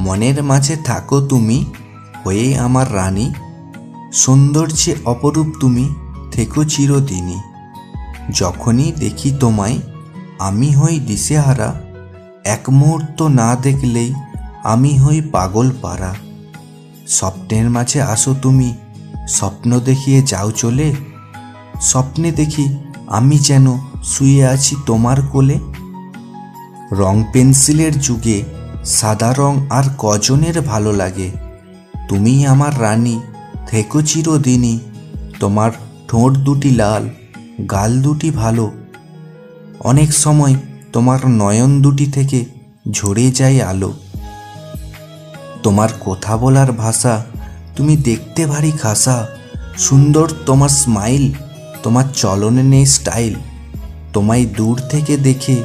মনের মাঝে থাকো তুমি হয়ে আমার রানী, সৌন্দর্যে অপরূপ তুমি থেকো চিরদিনই। যখনই দেখি তোমায় আমি হই দিশেহারা, এক মুহূর্ত না দেখলেই আমি হই পাগল পারা। স্বপ্নের মাঝে আসো তুমি, স্বপ্ন দেখিয়ে যাও চলে, স্বপ্নে দেখি আমি যেন শুয়ে আছি তোমার কোলে। রং পেন্সিলের যুগে সাদা রং আর কজনের ভালো লাগে, তুমি আমার রানী থেকো চিরদিনই। তোমার ঠোঁট দুটি লাল, গাল দুটি ভালো, অনেক সময় তোমার নয়ন দুটি থেকে ঝরে যায় আলো। তোমার কথা বলার ভাষা, তুমি দেখতে ভারী খাসা, সুন্দর তোমার স্মাইল, তোমার চলনে নেই স্টাইল। তোমায় দূর থেকে দেখে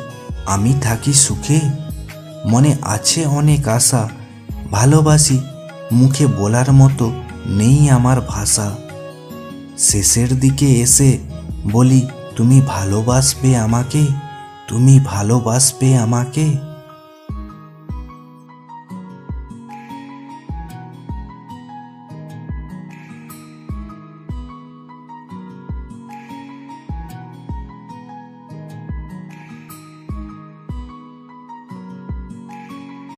আমি থাকি সুখে, মনে আছে অনেক আশা, ভালোবাসি মুখে বলার মতো নেই আমার ভাষা। শেষের দিকে এসে বলি তুমি ভালোবাসবে আমাকে, তুমি ভালোবাসবে আমাকে।